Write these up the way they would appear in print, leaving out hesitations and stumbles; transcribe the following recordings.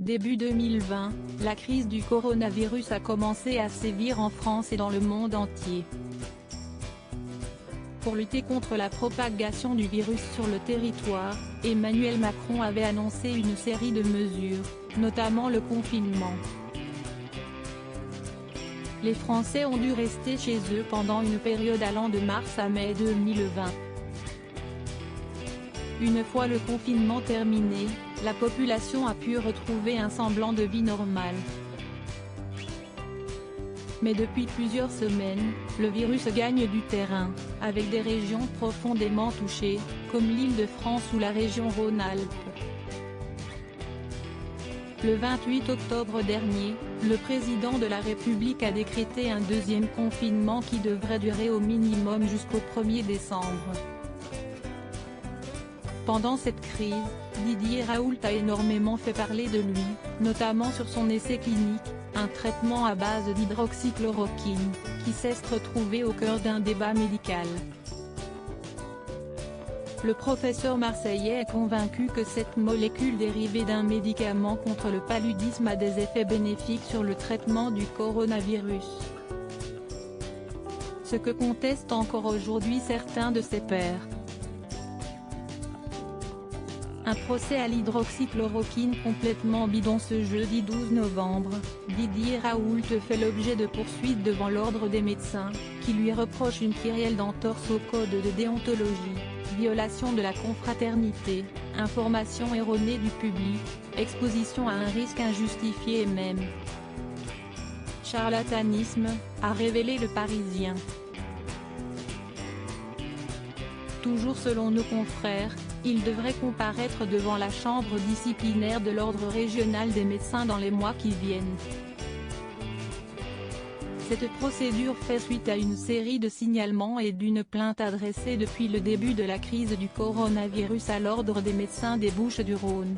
Début 2020, la crise du coronavirus a commencé à sévir en France et dans le monde entier. Pour lutter contre la propagation du virus sur le territoire, Emmanuel Macron avait annoncé une série de mesures, notamment le confinement. Les Français ont dû rester chez eux pendant une période allant de mars à mai 2020. Une fois le confinement terminé, la population a pu retrouver un semblant de vie normale. Mais depuis plusieurs semaines, le virus gagne du terrain, avec des régions profondément touchées, comme l'Île-de-France ou la région Rhône-Alpes. Le 28 octobre dernier, le président de la République a décrété un deuxième confinement qui devrait durer au minimum jusqu'au 1er décembre. Pendant cette crise, Didier Raoult a énormément fait parler de lui, notamment sur son essai clinique, un traitement à base d'hydroxychloroquine, qui s'est retrouvé au cœur d'un débat médical. Le professeur marseillais est convaincu que cette molécule dérivée d'un médicament contre le paludisme a des effets bénéfiques sur le traitement du coronavirus. Ce que contestent encore aujourd'hui certains de ses pairs. Un procès à l'hydroxychloroquine complètement bidon ce jeudi 12 novembre, Didier Raoult fait l'objet de poursuites devant l'ordre des médecins, qui lui reproche une kyrielle d'entorse au code de déontologie, violation de la confraternité, information erronée du public, exposition à un risque injustifié et même charlatanisme, a révélé Le Parisien. Toujours selon nos confrères, il devrait comparaître devant la chambre disciplinaire de l'ordre régional des médecins dans les mois qui viennent. Cette procédure fait suite à une série de signalements et d'une plainte adressée depuis le début de la crise du coronavirus à l'ordre des médecins des Bouches-du-Rhône.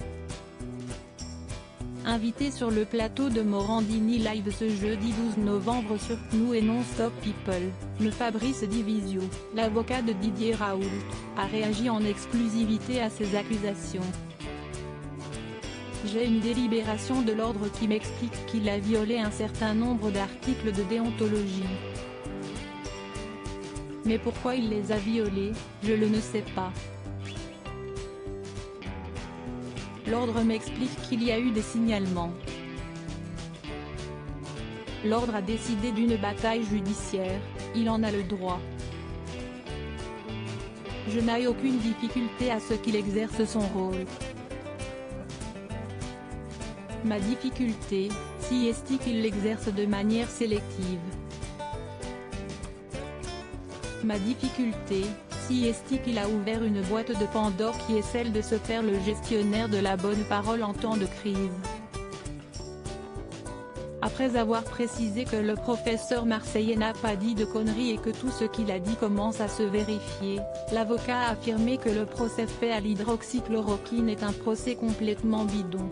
Invité sur le plateau de Morandini Live ce jeudi 12 novembre sur CNews et Non-Stop People, le Fabrice Divisio, l'avocat de Didier Raoult, a réagi en exclusivité à ces accusations. J'ai une délibération de l'ordre qui m'explique qu'il a violé un certain nombre d'articles de déontologie. Mais pourquoi il les a violés, je ne sais pas. L'ordre m'explique qu'il y a eu des signalements. L'ordre a décidé d'une bataille judiciaire, il en a le droit. Je n'ai aucune difficulté à ce qu'il exerce son rôle. Ma difficulté, si est qu'il l'exerce de manière sélective. Ma difficulté, si est qu'il a ouvert une boîte de Pandore qui est celle de se faire le gestionnaire de la bonne parole en temps de crise. Après avoir précisé que le professeur marseillais n'a pas dit de conneries et que tout ce qu'il a dit commence à se vérifier, l'avocat a affirmé que le procès fait à l'hydroxychloroquine est un procès complètement bidon.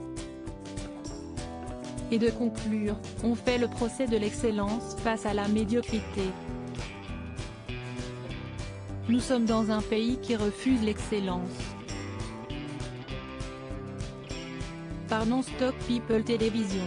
Et de conclure, on fait le procès de l'excellence face à la médiocrité. Nous sommes dans un pays qui refuse l'excellence. Par Non-Stop People Télévision.